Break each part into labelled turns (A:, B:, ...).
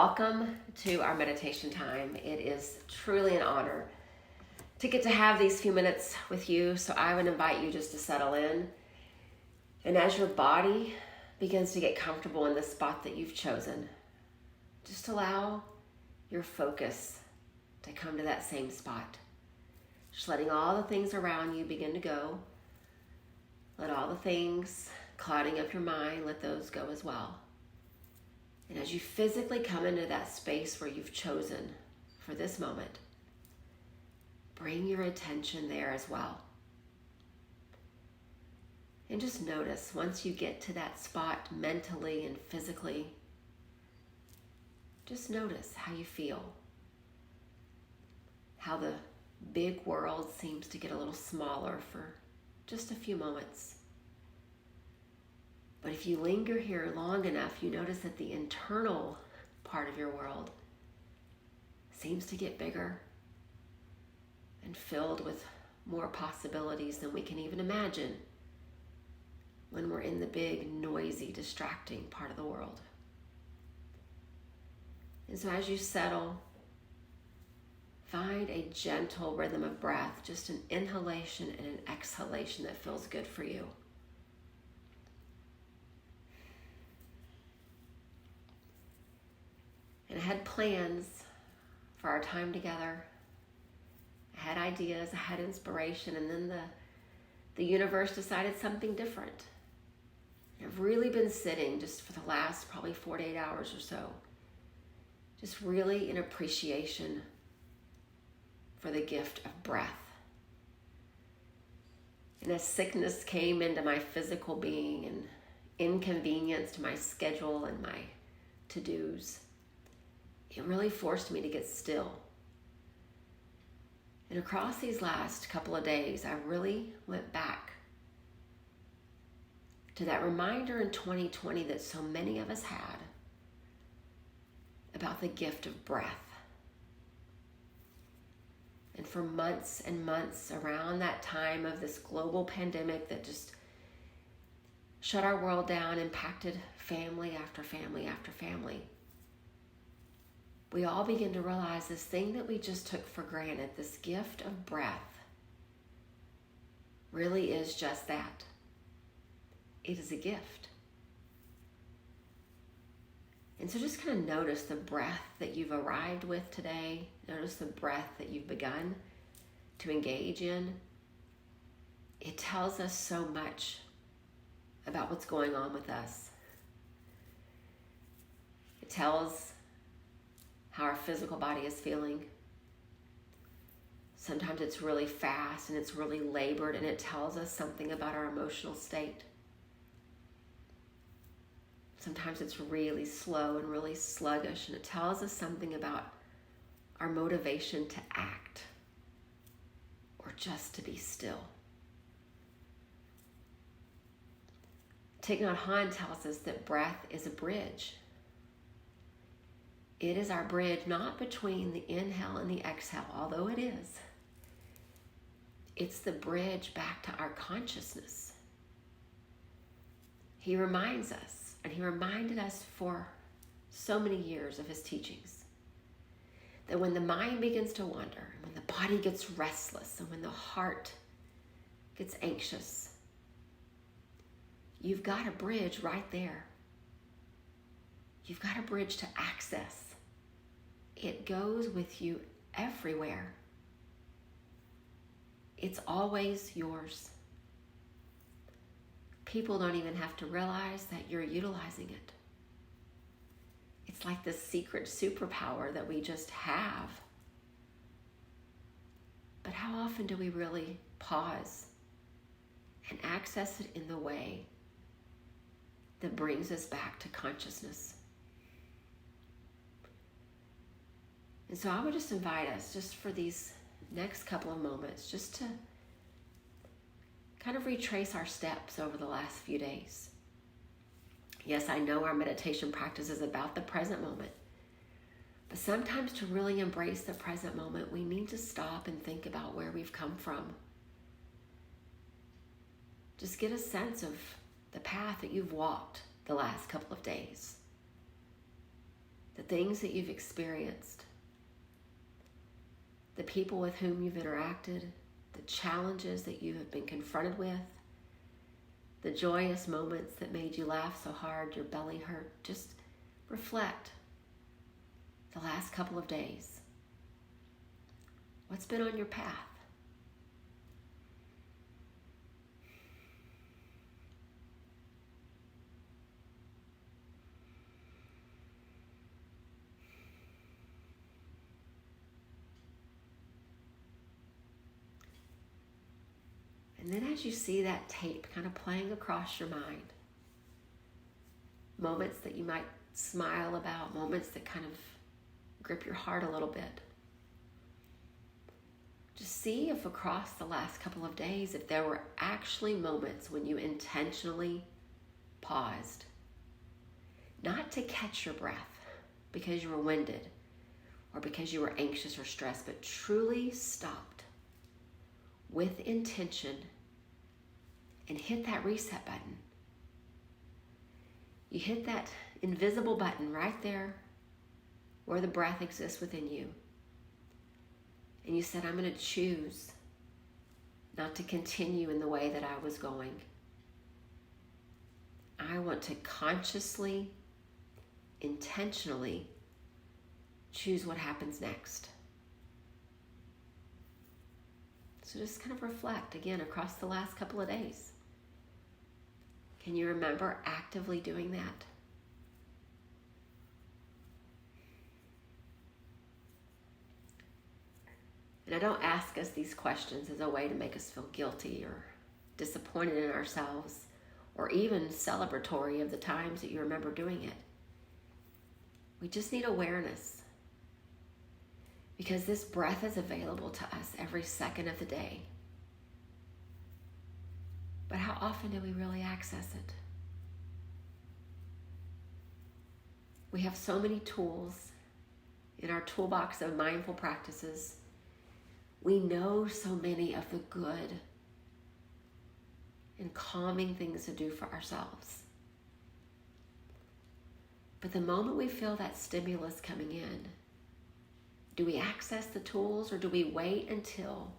A: welcome to our meditation time. It is truly an honor to get to have these few minutes with you. So I would invite you just to settle in. And as your body begins to get comfortable in the spot that you've chosen, just allow your focus to come to that same spot. Just letting all the things around you begin to go. Let all the things clouding up your mind, let those go as well. And as you physically come into that space where you've chosen for this moment, bring your attention there as well. And just notice, once you get to that spot mentally and physically, just notice how you feel. How the big world seems to get a little smaller for just a few moments. But if you linger here long enough, you notice that the internal part of your world seems to get bigger and filled with more possibilities than we can even imagine when we're in the big, noisy, distracting part of the world. And so as you settle, find a gentle rhythm of breath, just an inhalation and an exhalation that feels good for you. And I had plans for our time together. I had ideas, I had inspiration, and then the universe decided something different. I've really been sitting just for the last probably 48 hours or so, just really in appreciation for the gift of breath. And as sickness came into my physical being and inconvenienced my schedule and my to-dos, it really forced me to get still. And across these last couple of days, I really went back to that reminder in 2020 that so many of us had about the gift of breath. And for months and months around that time of this global pandemic that just shut our world down, impacted family after family after family, we all begin to realize this thing that we just took for granted, this gift of breath, really is just that. It is a gift. And so just kind of notice the breath that you've arrived with today. Notice the breath that you've begun to engage in. It tells us so much about what's going on with us. It tells how our physical body is feeling. Sometimes it's really fast and it's really labored, and it tells us something about our emotional state. Sometimes it's really slow and really sluggish, and it tells us something about our motivation to act or just to be still. Thich Nhat Hanh tells us that breath is a bridge. It is our bridge, not between the inhale and the exhale, although it is. It's the bridge back to our consciousness. He reminds us, and he reminded us for so many years of his teachings, that when the mind begins to wander, when the body gets restless, and when the heart gets anxious, you've got a bridge right there. You've got a bridge to access. It goes with you everywhere. It's always yours. People don't even have to realize that you're utilizing it. It's like this secret superpower that we just have. But how often do we really pause and access it in the way that brings us back to consciousness? And so I would just invite us, just for these next couple of moments, just to kind of retrace our steps over the last few days. Yes, I know our meditation practice is about the present moment, but sometimes to really embrace the present moment, we need to stop and think about where we've come from. Just get a sense of the path that you've walked the last couple of days. the things that you've experienced, the people with whom you've interacted, the challenges that you have been confronted with, the joyous moments that made you laugh so hard your belly hurt. Just reflect the last couple of days. What's been on your path? And then as you see that tape kind of playing across your mind, moments that you might smile about, moments that kind of grip your heart a little bit, just see if across the last couple of days, if there were actually moments when you intentionally paused, not to catch your breath because you were winded or because you were anxious or stressed, but truly stopped with intention and hit that reset button. You hit that invisible button right there where the breath exists within you. And you said, I'm going to choose not to continue in the way that I was going. I want to consciously, intentionally choose what happens next. So just kind of reflect again across the last couple of days. Can you remember actively doing that? And I don't ask us these questions as a way to make us feel guilty or disappointed in ourselves or even celebratory of the times that you remember doing it. We just need awareness because this breath is available to us every second of the day. But how often do we really access it? We have so many tools in our toolbox of mindful practices. We know so many of the good and calming things to do for ourselves. But the moment we feel that stimulus coming in, do we access the tools or do we wait until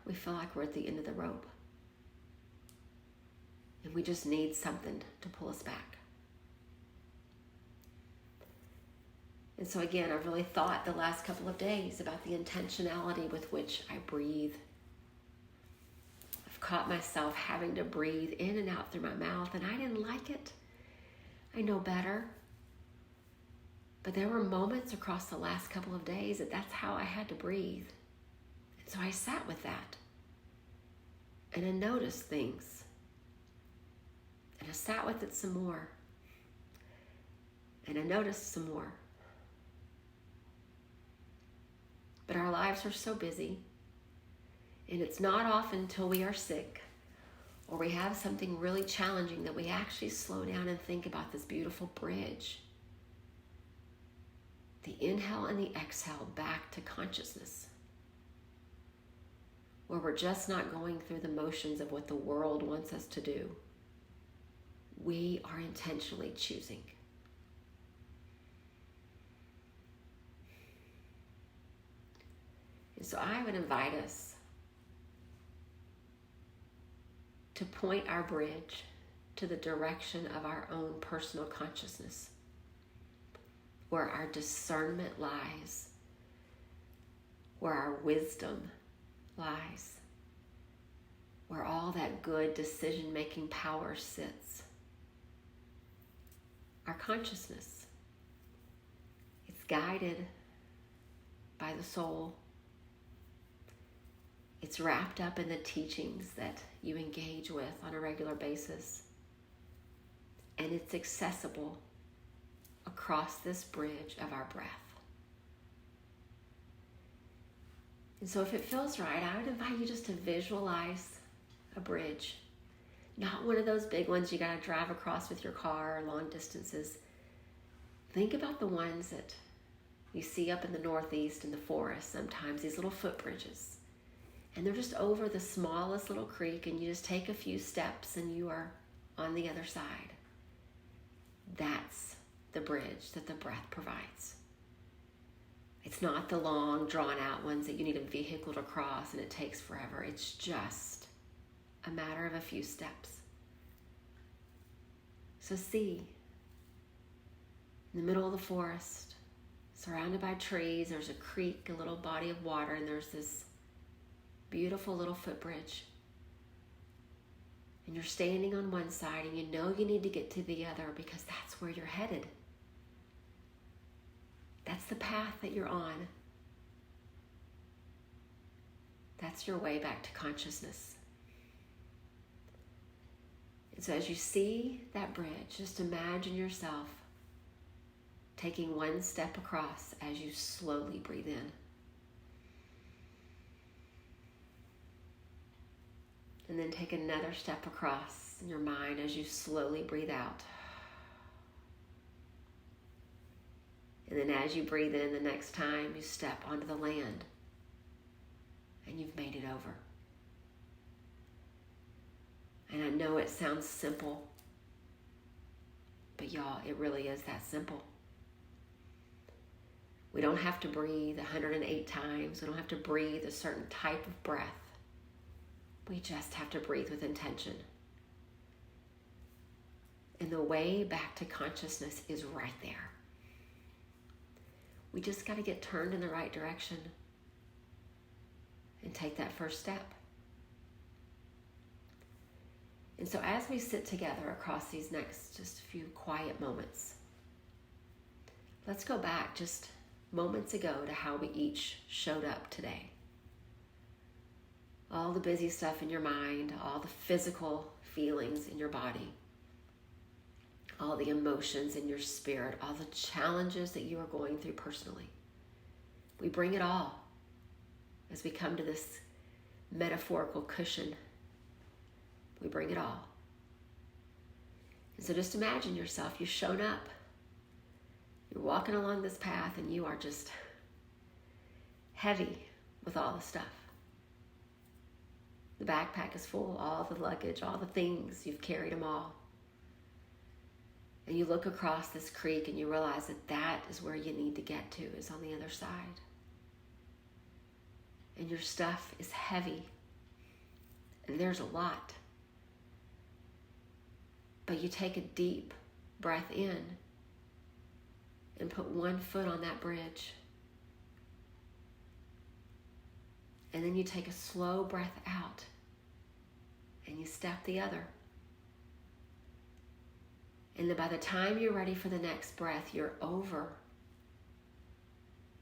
A: we feel like we're at the end of the rope and we just need something to pull us back? And so again, I've really thought the last couple of days about the intentionality with which I breathe. I've caught myself having to breathe in and out through my mouth, and I didn't like it. I know better. But there were moments across the last couple of days that that's how I had to breathe. And so I sat with that. And I noticed things. And I sat with it some more. And I noticed some more. But our lives are so busy. And it's not often until we are sick or we have something really challenging that we actually slow down and think about this beautiful bridge. The inhale and the exhale back to consciousness, where we're just not going through the motions of what the world wants us to do. We are intentionally choosing. And so I would invite us to point our bridge to the direction of our own personal consciousness, where our discernment lies, where our wisdom lies, where all that good decision-making power sits. Our consciousness. It's guided by the soul. It's wrapped up in the teachings that you engage with on a regular basis. And it's accessible across this bridge of our breath. And so if it feels right, I would invite you just to visualize a bridge. Not one of those big ones you gotta drive across with your car or long distances. Think about the ones that you see up in the Northeast in the forest sometimes, these little footbridges. And they're just over the smallest little creek, and you just take a few steps and you are on the other side. That's the bridge that the breath provides. It's not the long, drawn-out ones that you need a vehicle to cross and it takes forever. It's just a matter of a few steps. So see, in the middle of the forest, surrounded by trees, there's a creek, a little body of water, and there's this beautiful little footbridge. And you're standing on one side and you know you need to get to the other because that's where you're headed. That's the path that you're on. That's your way back to consciousness. And so as you see that bridge, just imagine yourself taking one step across as you slowly breathe in. And then take another step across in your mind as you slowly breathe out. And then as you breathe in the next time, you step onto the land and you've made it over. And I know it sounds simple, but y'all, it really is that simple. We don't have to breathe 108 times. We don't have to breathe a certain type of breath. We just have to breathe with intention. And the way back to consciousness is right there. We just got to get turned in the right direction and take that first step. And so as we sit together across these next just few quiet moments, let's go back just moments ago to how we each showed up today. All the busy stuff in your mind, all the physical feelings in your body, all the emotions in your spirit, all the challenges that you are going through personally. We bring it all as we come to this metaphorical cushion. We bring it all. And so just imagine yourself, you've shown up. You're walking along this path and you are just heavy with all the stuff. The backpack is full, all the luggage, all the things, you've carried them all. And you look across this creek and you realize that that is where you need to get to, is on the other side. And your stuff is heavy. And there's a lot. But you take a deep breath in and put one foot on that bridge. And then you take a slow breath out and you step the other. And then by the time you're ready for the next breath, you're over.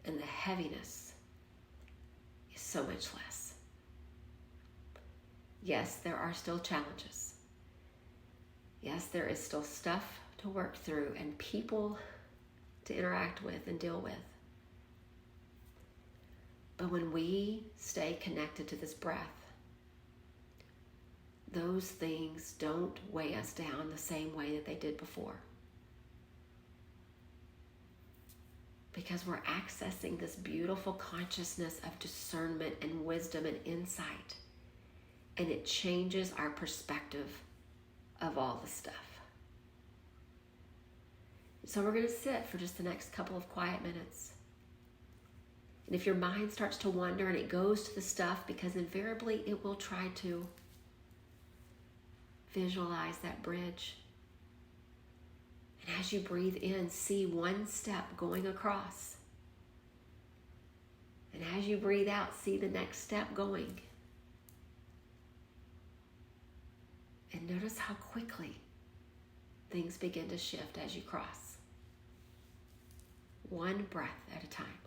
A: And the heaviness is so much less. Yes, there are still challenges. Yes, there is still stuff to work through and people to interact with and deal with. But when we stay connected to this breath, those things don't weigh us down the same way that they did before. Because we're accessing this beautiful consciousness of discernment and wisdom and insight. And it changes our perspective of all the stuff. So we're going to sit for just the next couple of quiet minutes. And if your mind starts to wander and it goes to the stuff, because invariably it will try to visualize that bridge. And as you breathe in, see one step going across. And as you breathe out, see the next step going. And notice how quickly things begin to shift as you cross. One breath at a time.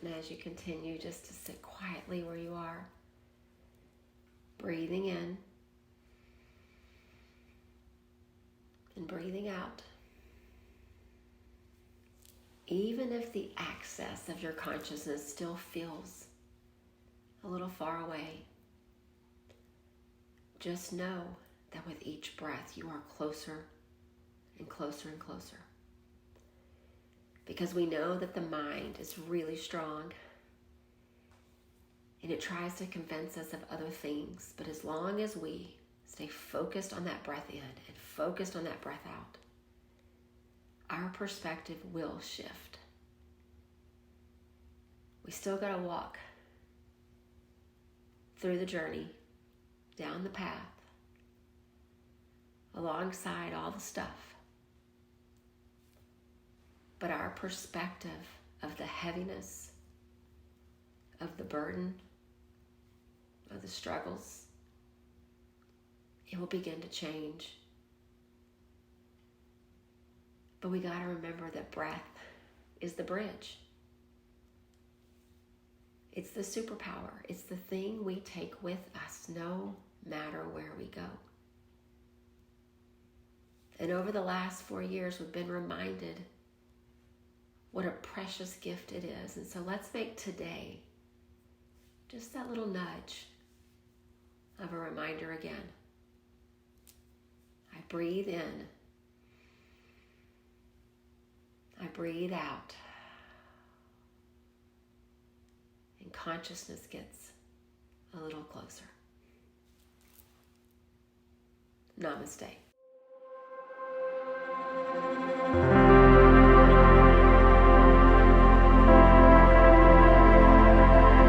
A: And as you continue just to sit quietly where you are, breathing in and breathing out. Even if the access of your consciousness still feels a little far away, just know that with each breath you are closer and closer and closer. Because we know that the mind is really strong and it tries to convince us of other things, but as long as we stay focused on that breath in and focused on that breath out, our perspective will shift. We still got to walk through the journey, down the path, alongside all the stuff. But our perspective of the heaviness, of the burden, of the struggles, it will begin to change. But we got to remember that breath is the bridge. It's the superpower. It's the thing we take with us no matter where we go. And over the last 4 years, we've been reminded what a precious gift it is. And so let's make today just that little nudge of a reminder again. I breathe in. I breathe out. And consciousness gets a little closer. Namaste.